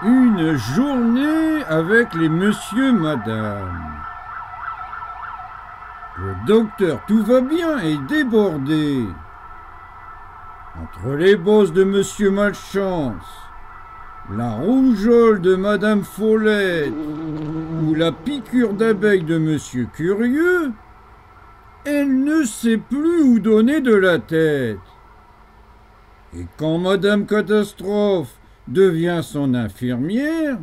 Une journée avec les monsieur madame. Le docteur tout va bien est débordé. Entre les bosses de monsieur Malchance, la rougeole de madame Follette ou la piqûre d'abeille de monsieur Curieux, elle ne sait plus où donner de la tête. Et quand madame Catastrophe devient son infirmière,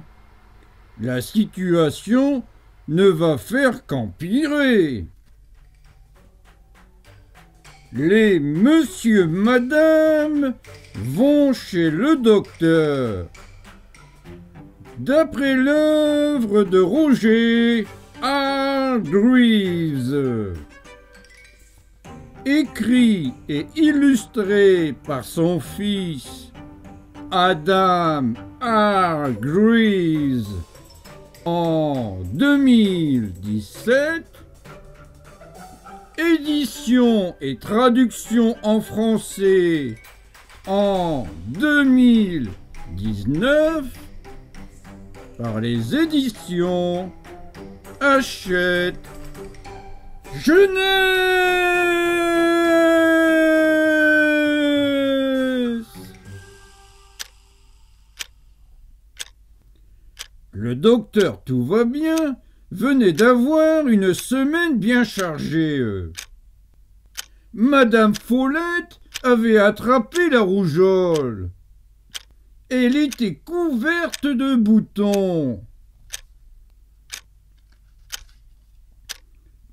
la situation ne va faire qu'empirer. Les monsieur madame vont chez le docteur. D'après l'œuvre de Roger Hargreaves, écrit et illustré par son fils Adam Hargreaves en 2017, édition et traduction en français en 2019 par les éditions Hachette Jeunesse. Le docteur tout va bien venait d'avoir une semaine bien chargée. Madame Follette avait attrapé la rougeole. Elle était couverte de boutons.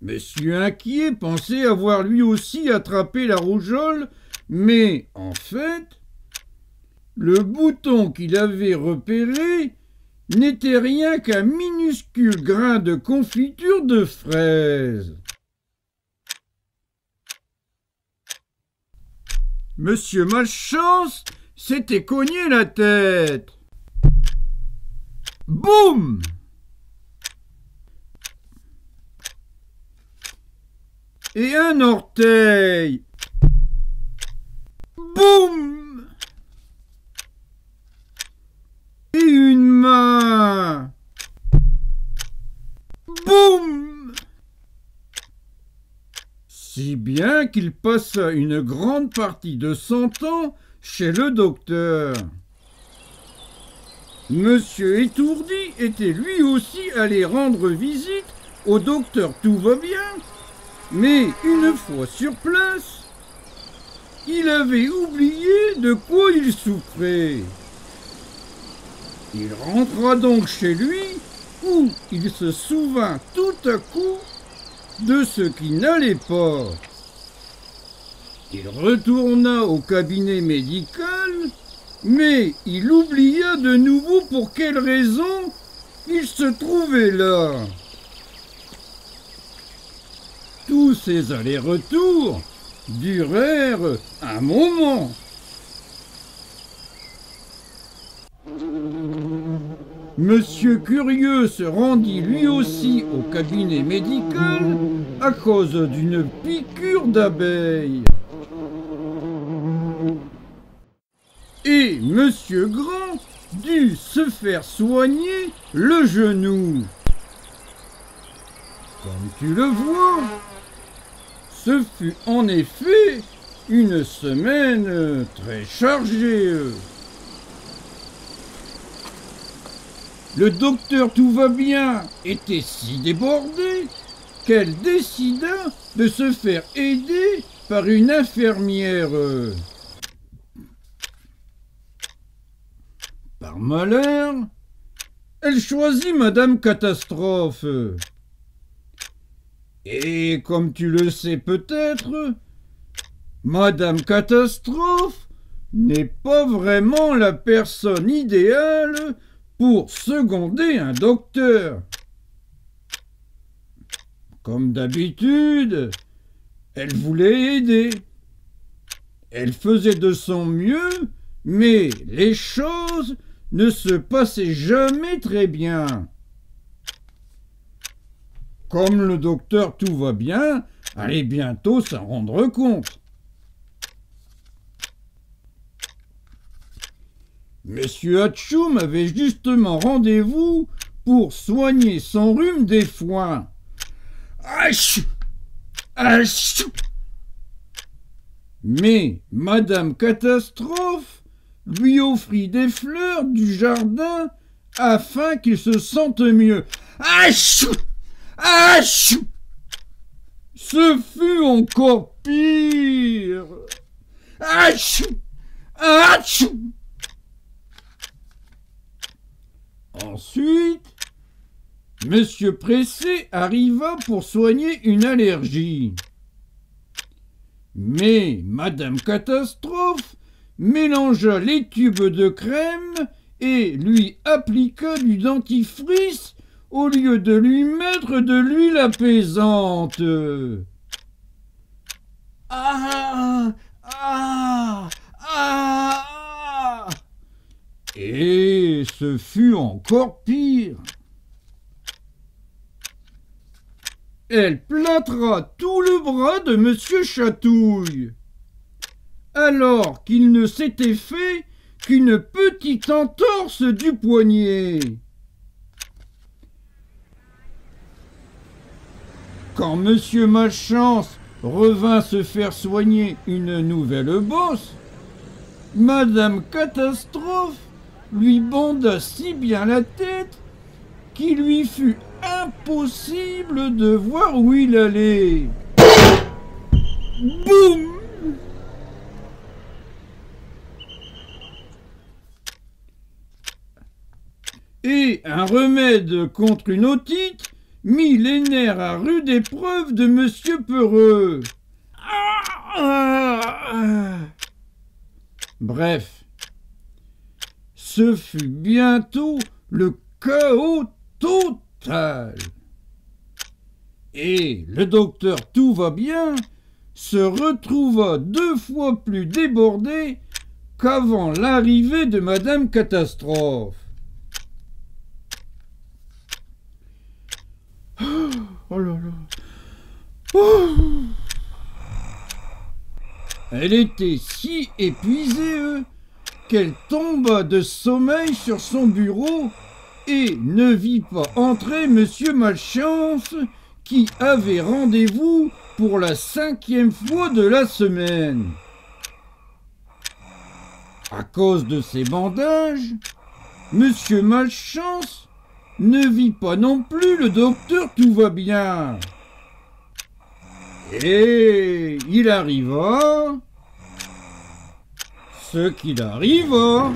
Monsieur Inquiet pensait avoir lui aussi attrapé la rougeole, mais en fait, le bouton qu'il avait repéré n'était rien qu'un minuscule grain de confiture de fraise. Monsieur Malchance s'était cogné la tête. Boum! Et un orteil. Boum! Et une main. Boum! Si bien qu'il passa une grande partie de son temps chez le docteur. Monsieur Étourdi était lui aussi allé rendre visite au docteur tout va bien, mais une fois sur place, il avait oublié de quoi il souffrait. Il rentra donc chez lui, où il se souvint tout à coup de ce qui n'allait pas. Il retourna au cabinet médical, mais il oublia de nouveau pour quelle raison il se trouvait là. Tous ces allers-retours durèrent un moment. Monsieur Curieux se rendit lui aussi au cabinet médical à cause d'une piqûre d'abeille. Et Monsieur Grand dut se faire soigner le genou. Comme tu le vois, ce fut en effet une semaine très chargée. Le docteur tout va bien était si débordé qu'elle décida de se faire aider par une infirmière. Par malheur, elle choisit Madame Catastrophe. Et comme tu le sais peut-être, Madame Catastrophe n'est pas vraiment la personne idéale pour seconder un docteur. Comme d'habitude, elle voulait aider. Elle faisait de son mieux, mais les choses ne se passaient jamais très bien. Comme le docteur tout va bien, allait bientôt s'en rendre compte. Monsieur Hatchoum avait justement rendez-vous pour soigner son rhume des foins. Achou! Achou! Mais Madame Catastrophe lui offrit des fleurs du jardin afin qu'il se sente mieux. Achou! Achou! Ce fut encore pire. Achou! Achou! Ensuite, Monsieur Pressé arriva pour soigner une allergie. Mais Madame Catastrophe mélangea les tubes de crème et lui appliqua du dentifrice au lieu de lui mettre de l'huile apaisante. Ah! Ah! Ah! Et ce fut encore pire. Elle plâtra tout le bras de Monsieur Chatouille, alors qu'il ne s'était fait qu'une petite entorse du poignet. Quand Monsieur Malchance revint se faire soigner une nouvelle bosse, Madame Catastrophe lui bonda si bien la tête qu'il lui fut impossible de voir où il allait. Boum! Et un remède contre une otite mit les nerfs à rude épreuve de Monsieur Peureux. Bref, ce fut bientôt le chaos total. Et le docteur Tout-va-bien se retrouva 2 fois plus débordé qu'avant l'arrivée de Madame Catastrophe. Oh là là. Oh. Elle était si épuisée qu'elle tomba de sommeil sur son bureau et ne vit pas entrer Monsieur Malchance qui avait rendez-vous pour la 5e fois de la semaine. À cause de ses bandages, Monsieur Malchance ne vit pas non plus le docteur Tout-va-bien. Et il arriva ce qu'il arriva.